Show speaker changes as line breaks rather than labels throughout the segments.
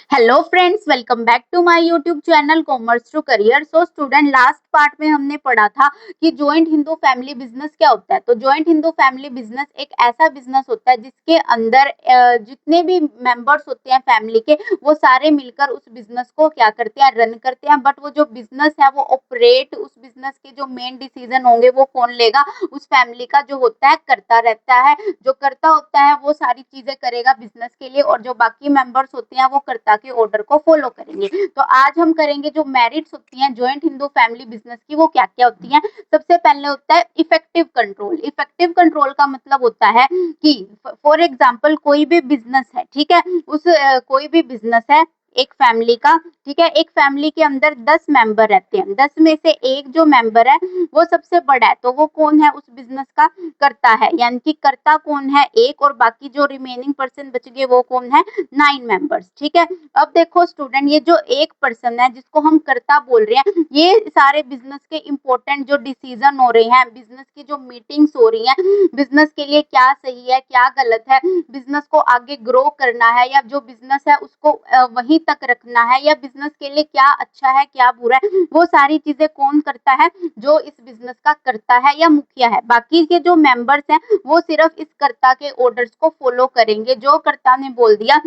Hello friends, welcome back to my YouTube channel commerce to career. So student, last part में हमने पढ़ा था कि जॉइंट हिंदू फैमिली बिजनेस क्या होता है। तो जॉइंट हिंदू फैमिली बिजनेस एक ऐसा बिजनेस होता है जिसके अंदर जितने भी मेंबर्स होते हैं फैमिली के, वो सारे मिलकर उस बिजनेस को क्या करते हैं, रन करते हैं। बट वो जो बिजनेस है वो ऑपरेट, उस बिजनेस के जो मेन डिसीजन होंगे वो कौन लेगा, उस फैमिली का जो होता है करता रहता है। जो करता होता है वो सारी चीजें करेगा बिजनेस के लिए, और जो बाकी मेंबर्स होते हैं वो कर्ता के ऑर्डर को फॉलो करेंगे। तो आज हम करेंगे जो मेरिट्स होती हैं जॉइंट हिंदू फैमिली बिजनेस की, वो क्या क्या होती हैं। सबसे पहले होता है इफेक्टिव कंट्रोल। इफेक्टिव कंट्रोल का मतलब होता है कि फॉर एग्जाम्पल कोई भी बिजनेस है, ठीक है, उस कोई भी बिजनेस है एक फैमिली का, ठीक है। एक फैमिली के अंदर 10 मेंबर रहते हैं, 10 में से एक जो मेंबर है वो सबसे बड़ा है, तो वो कौन है उस बिजनेस का, करता है। यानी कि करता कौन है, एक, और बाकी जो रिमेनिंग पर्सन बच गए वो कौन है, 9 मेंबर्स, ठीक है। अब देखो स्टूडेंट, ये जो एक पर्सन है जिसको हम करता बोल रहे हैं, ये सारे बिजनेस के इंपॉर्टेंट जो डिसीजन हो रहे हैं, बिजनेस की जो मीटिंग्स हो रही हैं, बिजनेस के लिए क्या सही है क्या गलत है, बिजनेस को आगे ग्रो करना है या जो बिजनेस है उसको वहीं तक रखना है, या बिजनेस के लिए क्या अच्छा है क्या बुरा है, वो सारी चीजें कौन करता है, जो इस बिजनेस का करता है या मुखिया है। बाकी के जो मेंबर्स हैं वो सिर्फ इस कर्ता के ऑर्डर्स को फॉलो करेंगे, जो कर्ता ने बोल दिया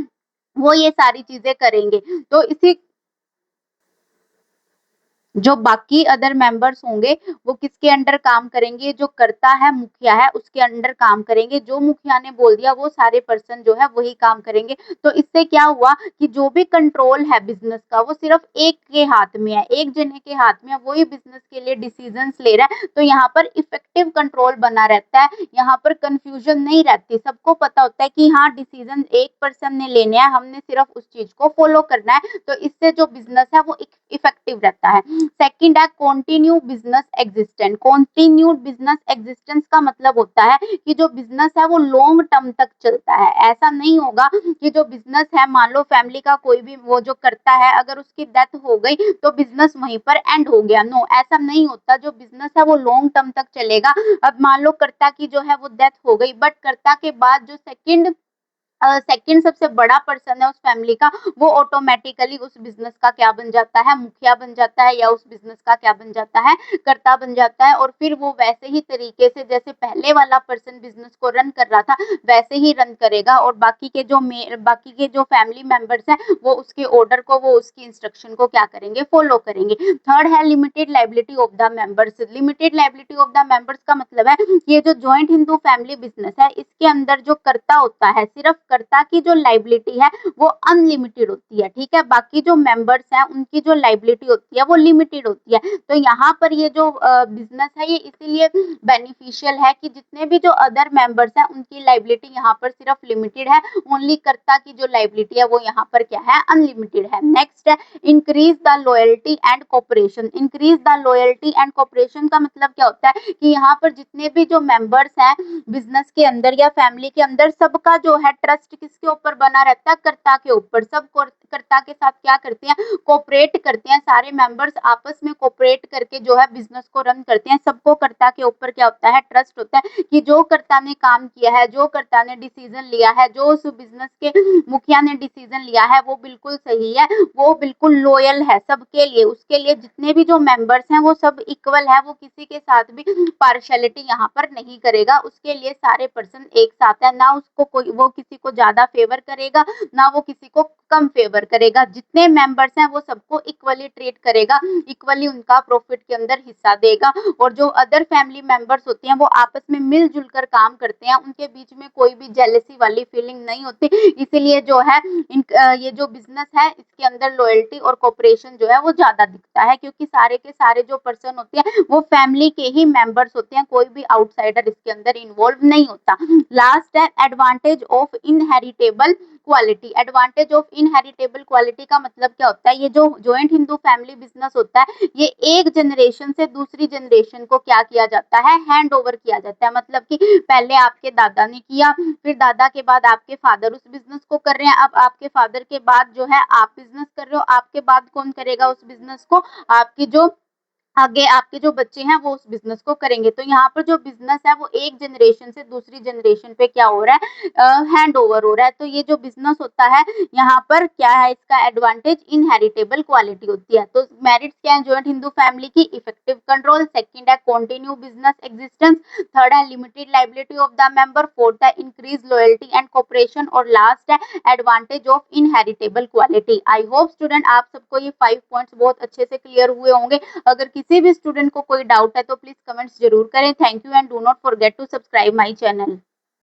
वो ये सारी चीजें करेंगे। तो इसी जो बाकी अदर मेंबर्स होंगे वो किसके अंडर काम करेंगे, जो करता है मुखिया है उसके अंडर काम करेंगे। जो मुखिया ने बोल दिया वो सारे पर्सन जो है वही काम करेंगे। तो इससे क्या हुआ कि जो भी कंट्रोल है बिजनेस का वो सिर्फ एक के हाथ में है, एक जने के हाथ में है, वही बिजनेस के लिए डिसीजंस ले रहा है। तो यहाँ पर इफेक्टिव कंट्रोल बना रहता है, यहाँ पर कंफ्यूजन नहीं रहती, सबको पता होता है कि हाँ डिसीजन एक पर्सन ने लेने हैं, हमने सिर्फ उस चीज को फॉलो करना है। तो इससे जो बिजनेस है वो इफेक्टिव रहता है। सेकंड है continue business existence. Continued business existence का मतलब होता है कि जो बिजनेस है वो लॉन्ग टर्म तक चलता है। ऐसा नहीं होगा कि जो बिजनेस है, मान लो फैमिली का कोई भी वो जो करता है, अगर उसकी डेथ हो गई तो बिजनेस वहीं पर एंड हो गया। नो, ऐसा नहीं होता। जो बिजनेस है वो लॉन्ग टर्म तक चलेगा। अब मान लो कर्ता की जो है वो डेथ हो गई, बट कर्ता के बाद जो सेकंड सबसे बड़ा पर्सन है उस फैमिली का, वो ऑटोमेटिकली उस बिजनेस का क्या बन जाता है, मुखिया बन जाता है, या उस बिजनेस का क्या बन जाता है, कर्ता बन जाता है। और फिर वो वैसे ही तरीके से जैसे पहले वाला पर्सन बिजनेस को रन कर रहा था वैसे ही रन करेगा, और बाकी के जो फैमिली मेंबर्स हैं वो उसके ऑर्डर को, वो उसकी इंस्ट्रक्शन को क्या करेंगे, फॉलो करेंगे। थर्ड है limited liability of the members. Limited liability of the members का मतलब है ये जो जॉइंट हिंदू फैमिली बिजनेस है इसके अंदर जो कर्ता होता है, सिर्फ कर्ता की जो लाइबिलिटी है वो अनलिमिटेड होती है, ठीक है। बाकी जो मेंबर्स हैं उनकी जो लाइबिलिटी होती है वो लिमिटेड होती है। तो यहाँ पर ये जो बिजनेस है ये इसीलिए बेनिफिशियल है कि जितने भी जो अदर मेंबर्स हैं उनकी लाइबिलिटी यहाँ पर सिर्फ लिमिटेड है, ओनली कर्ता की जो लाइबिलिटी है वो यहाँ पर क्या है, अनलिमिटेड है। नेक्स्ट है increase the loyalty and cooperation. Increase the loyalty and cooperation का मतलब क्या होता है कि यहाँ पर जितने भी जो मेंबर्स हैं बिजनेस के अंदर या फैमिली के अंदर, सबका जो है ट्रस्ट किसके ऊपर बना रहता है, कर्ता के ऊपर। सब कर्ता के साथ क्या करते हैं, कोऑपरेट करते हैं। सारे मेंबर्स आपस में कोऑपरेट करके जो है बिजनेस को रन करते हैं। सबको कर्ता के ऊपर क्या होता है, ट्रस्ट होता है कि जो कर्ता ने काम किया है, जो कर्ता ने डिसीजन लिया है, जो उस बिजनेस के मुखिया ने डिसीजन लिया है वो बिल्कुल सही है, वो बिल्कुल लॉयल है सबके लिए। उसके लिए जितने भी जो मेंबर्स हैं वो सब इक्वल है, वो किसी के साथ भी पार्शियलिटी यहाँ पर नहीं करेगा। उसके लिए सारे पर्सन एक साथ है, ना उसको कोई वो किसी को ज्यादा फेवर करेगा ना वो किसी को कम फेवर करेगा। जितने मेंबर्स हैं वो सबको इक्वली ट्रीट करेगा, इक्वली उनका प्रॉफिट के अंदर हिस्सा देगा। और जो अदर फैमिली मेंबर्स होते हैं वो आपस में मिलजुल कर काम करते हैं, उनके बीच में कोई भी जेलसी वाली फीलिंग नहीं होती। इसीलिए जो है ये जो बिजनेस है इसके अंदर लॉयल्टी और कोऑपरेशन जो है वो ज्यादा दिखता है, क्योंकि सारे के सारे जो पर्सन होते हैं वो फैमिली के ही मेंबर्स होते हैं, कोई भी आउटसाइडर इसके अंदर इन्वॉल्व नहीं होता। लास्ट है advantage of inheritable quality. Advantage of inheritable quality का मतलब क्या होता है, ये जो जॉइंट हिंदू फैमिली बिजनेस होता है ये एक जनरेशन से दूसरी जनरेशन को क्या किया जाता है, हैंड ओवर किया जाता है। मतलब कि पहले आपके दादा ने किया, फिर दादा के बाद आपके फादर उस बिजनेस को कर रहे हैं, अब आपके फादर के बाद जो है आप बिजनेस कर रहे हो, आपके बाद कौन करेगा उस बिजनेस को, आपकी जो आगे आपके जो बच्चे हैं वो उस बिज़नेस को करेंगे। तो यहाँ पर जो बिज़नेस है वो एक जनरेशन से दूसरी जनरेशन पे क्या हो रहा है हैंड ओवर हो रहा है। तो ये जो बिज़नेस होता है यहाँ पर क्या है इसका एडवांटेज इनहेरिटेबल क्वालिटी होती है। तो मेरिट्स क्या है जॉइंट हिंदू फैमिली की इफेक्टिव कंट्रोल, सेकंड है कंटिन्यू बिज़नेस एक्जिस्टेंस, थर्ड है limited liability of the member, fourth है इंक्रीज लॉयल्टी एंड कोऑपरेशन और लास्ट है advantage of inheritable quality. I hope student आप सबको ये 5 पॉइंट्स बहुत अच्छे से क्लियर हुए होंगे। अगर किसी भी स्टूडेंट को कोई डाउट है तो प्लीज कमेंट्स जरूर करें। Thank you and do not forget to subscribe my channel.